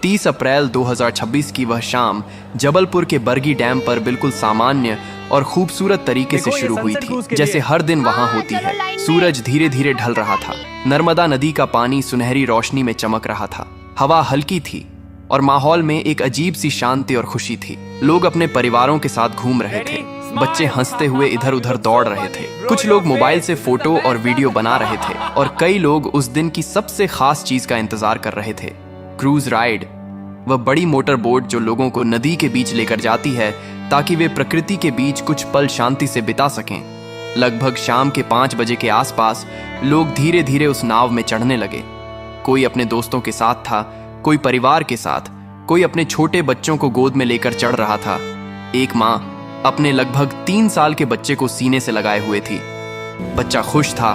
30 अप्रैल 2026 की वह शाम जबलपुर के बरगी डैम पर बिल्कुल सामान्य और खूबसूरत तरीके से शुरू हुई थी, जैसे हर दिन वहां होती है। सूरज धीरे धीरे ढल रहा था। नर्मदा नदी का पानी सुनहरी रोशनी में चमक रहा था। हवा हल्की थी और माहौल में एक अजीब सी शांति और खुशी थी। लोग अपने परिवारों के साथ घूम रहे थे। बच्चे हंसते हुए इधर उधर दौड़ रहे थे। कुछ लोग मोबाइल से फोटो और वीडियो बना रहे थे और कई लोग उस दिन की सबसे खास चीज का इंतजार कर रहे थे, क्रूज राइड। वह बड़ी मोटर बोट जो लोगों को नदी के बीच लेकर जाती है ताकि वे प्रकृति के बीच कुछ पल शांति से बिता सकें। लगभग शाम के 5 बजे के आसपास लोग धीरे धीरे उस नाव में चढ़ने लगे। कोई अपने दोस्तों के साथ था, कोई परिवार के साथ, कोई अपने छोटे बच्चों को गोद में लेकर चढ़ रहा था। एक माँ अपने लगभग 3 साल के बच्चे को सीने से लगाए हुए थी। बच्चा खुश था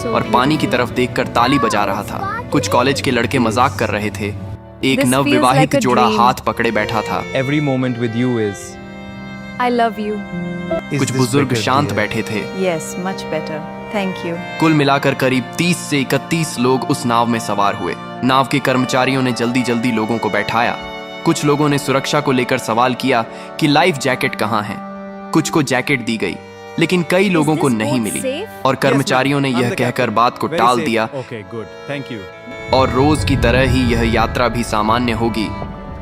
और पानी की तरफ देखकर ताली बजा रहा था। कुछ कॉलेज के लड़के मजाक कर रहे थे। एक नवविवाहित जोड़ा हाथ पकड़े बैठा था। Every moment with you is I love you. कुछ बुजुर्ग शांत बैठे थे। Yes, much better. Thank you. कुल मिलाकर करीब 30 से 31 लोग उस नाव में सवार हुए। नाव के कर्मचारियों ने जल्दी जल्दी लोगों को बैठाया। कुछ लोगों ने सुरक्षा को लेकर सवाल किया कि लाइफ जैकेट कहाँ है। कुछ को जैकेट दी गई, लेकिन कई लोगों को नहीं मिली और कर्मचारियों ने यह कहकर बात को टाल दिया। Okay, good. Thank you. और रोज की तरह ही यह यात्रा भी सामान्य होगी।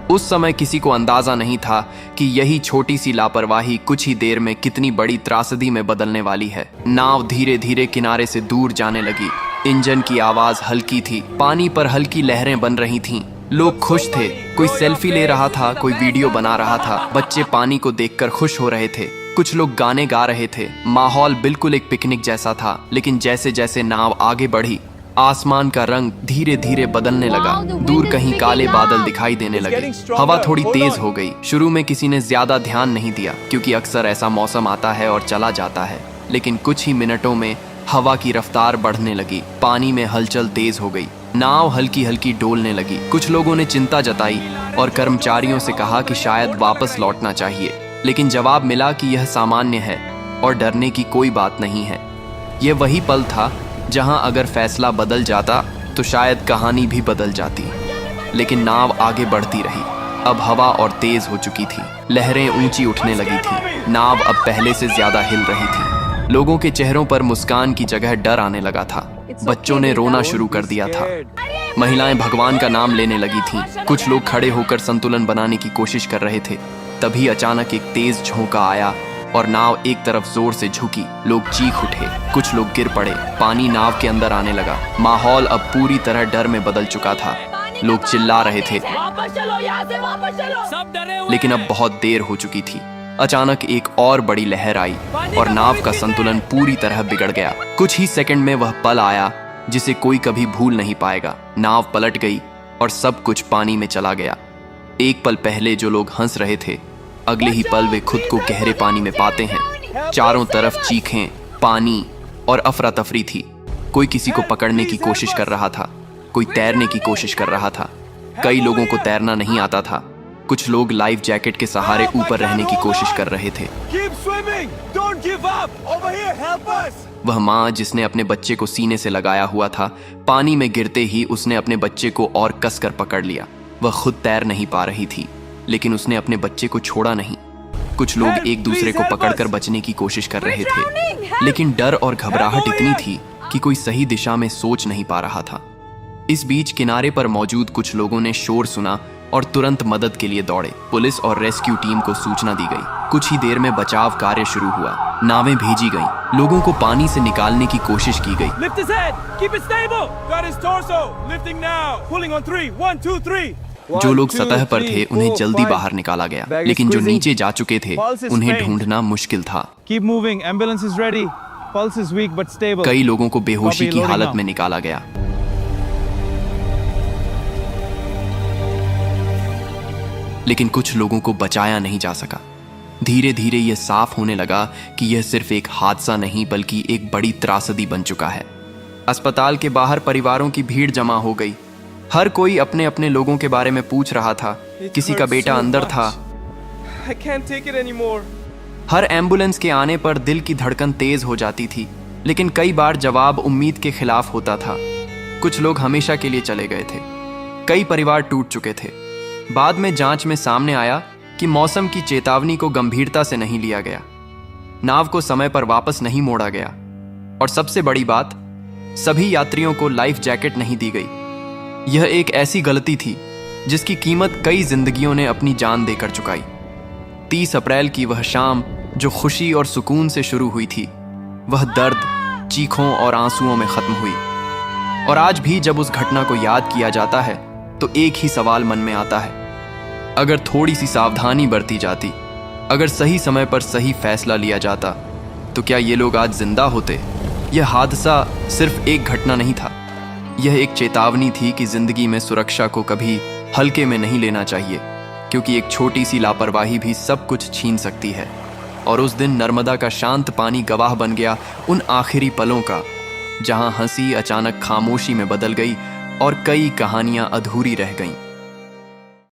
उस समय किसी को अंदाजा नहीं था कि यही छोटी सी लापरवाही कुछ ही देर में कितनी बड़ी त्रासदी में बदलने वाली है। नाव धीरे धीरे किनारे से दूर जाने लगी। इंजन की आवाज हल्की थी। पानी पर हल्की लहरें बन रही थीं। लोग खुश थे। कोई सेल्फी ले रहा था, कोई वीडियो बना रहा था। बच्चे पानी को देखकर खुश हो रहे थे। कुछ लोग गाने गा रहे थे। माहौल बिल्कुल एक पिकनिक जैसा था। लेकिन जैसे जैसे नाव आगे बढ़ी, आसमान का रंग धीरे धीरे बदलने लगा। दूर कहीं काले बादल दिखाई देने लगे। हवा थोड़ी तेज हो गई। शुरू में किसी ने ज्यादा ध्यान नहीं दिया, क्योंकि अक्सर ऐसा मौसम आता है और चला जाता है। लेकिन कुछ ही मिनटों में हवा की रफ्तार बढ़ने लगी। पानी में हलचल तेज हो गई। नाव हल्की हल्की डोलने लगी। कुछ लोगों ने चिंता जताई और कर्मचारियों से कहा कि शायद वापस लौटना चाहिए, लेकिन जवाब मिला कि यह सामान्य है और डरने की कोई बात नहीं है। यह वही पल था जहां अगर फैसला बदल जाता तो शायद कहानी भी बदल जाती। लेकिन नाव आगे बढ़ती रही। अब हवा और तेज हो चुकी थी। लहरें ऊंची उठने लगी थी। नाव अब पहले से ज्यादा हिल रही थी। लोगों के चेहरों पर मुस्कान की जगह डर आने लगा था। बच्चों ने रोना शुरू कर दिया था। महिलाएं भगवान का नाम लेने लगी थीं। कुछ लोग खड़े होकर संतुलन बनाने की कोशिश कर रहे थे। तभी अचानक एक तेज झोंका आया और नाव एक तरफ जोर से झुकी। लोग चीख उठे। कुछ लोग गिर पड़े। पानी नाव के अंदर आने लगा। माहौल अब पूरी तरह डर में बदल चुका था। लोग चिल्ला रहे थे, वापस चलो, यहाँ से वापस चलो। सब डरे हुए लेकिन अब बहुत देर हो चुकी थी। अचानक एक और बड़ी लहर आई और नाव का संतुलन पूरी तरह बिगड़ गया। कुछ ही सेकंड में वह पल आया जिसे कोई कभी भूल नहीं पाएगा। नाव पलट गई और सब कुछ पानी में चला गया। एक पल पहले जो लोग हंस रहे थे, अगले ही पल वे खुद को गहरे पानी में पाते हैं। चारों तरफ चीखें, पानी और अफरा तफरी थी। कोई किसी को पकड़ने की कोशिश कर रहा था, कोई तैरने की कोशिश कर रहा था। कई लोगों को तैरना नहीं आता था। कुछ लोग लाइफ जैकेट के सहारे ऊपर रहने की कोशिश कर रहे थे। वह माँ जिसने अपने बच्चे को सीने से लगाया हुआ था, पानी में गिरते ही उसने अपने बच्चे को और कसकर पकड़ लिया। वह खुद तैर नहीं पा रही थी, लेकिन उसने अपने बच्चे को छोड़ा नहीं। कुछ लोग एक दूसरे को पकड़कर बचने की कोशिश कर रहे थे, लेकिन डर और घबराहट इतनी थी कि कोई सही दिशा में सोच नहीं पा रहा था। इस बीच किनारे पर मौजूद कुछ लोगों ने शोर सुना और तुरंत मदद के लिए दौड़े। पुलिस और रेस्क्यू टीम को सूचना दी गई। कुछ ही देर में बचाव कार्य शुरू हुआ। नावें भेजी गईं। लोगों को पानी से निकालने की कोशिश की गई। जो लोग सतह पर थे उन्हें जल्दी बाहर निकाला गया, लेकिन जो नीचे जा चुके थे उन्हें ढूंढना मुश्किल था। कई लोगों को बेहोशी की हालत में निकाला गया। लेकिन कुछ लोगों को बचाया नहीं जा सका। धीरे धीरे यह साफ होने लगा कि यह सिर्फ एक हादसा नहीं बल्कि एक बड़ी त्रासदी बन चुका है। अस्पताल के बाहर परिवारों की भीड़ जमा हो गई। हर कोई अपने अपने लोगों के बारे में पूछ रहा था। किसी का बेटा अंदर था। हर एम्बुलेंस के आने पर दिल की धड़कन तेज हो जाती थी, लेकिन कई बार जवाब उम्मीद के खिलाफ होता था। कुछ लोग हमेशा के लिए चले गए थे। कई परिवार टूट चुके थे। बाद में जांच में सामने आया कि मौसम की चेतावनी को गंभीरता से नहीं लिया गया, नाव को समय पर वापस नहीं मोड़ा गया और सबसे बड़ी बात, सभी यात्रियों को लाइफ जैकेट नहीं दी गई। यह एक ऐसी गलती थी जिसकी कीमत कई जिंदगियों ने अपनी जान देकर चुकाई। 30 अप्रैल की वह शाम जो खुशी और सुकून से शुरू हुई थी, वह दर्द, चीखों और आंसुओं में खत्म हुई। और आज भी जब उस घटना को याद किया जाता है तो एक ही सवाल मन में आता है, अगर थोड़ी सी सावधानी बरती जाती, अगर सही समय पर सही फैसला लिया जाता, तो क्या ये लोग आज जिंदा होते? यह हादसा सिर्फ एक घटना नहीं था, यह एक चेतावनी थी कि जिंदगी में सुरक्षा को कभी हल्के में नहीं लेना चाहिए, क्योंकि एक छोटी सी लापरवाही भी सब कुछ छीन सकती है। और उस दिन नर्मदा का शांत पानी गवाह बन गया उन आखिरी पलों का, जहां हंसी अचानक खामोशी में बदल गई और कई कहानियां अधूरी रह गईं।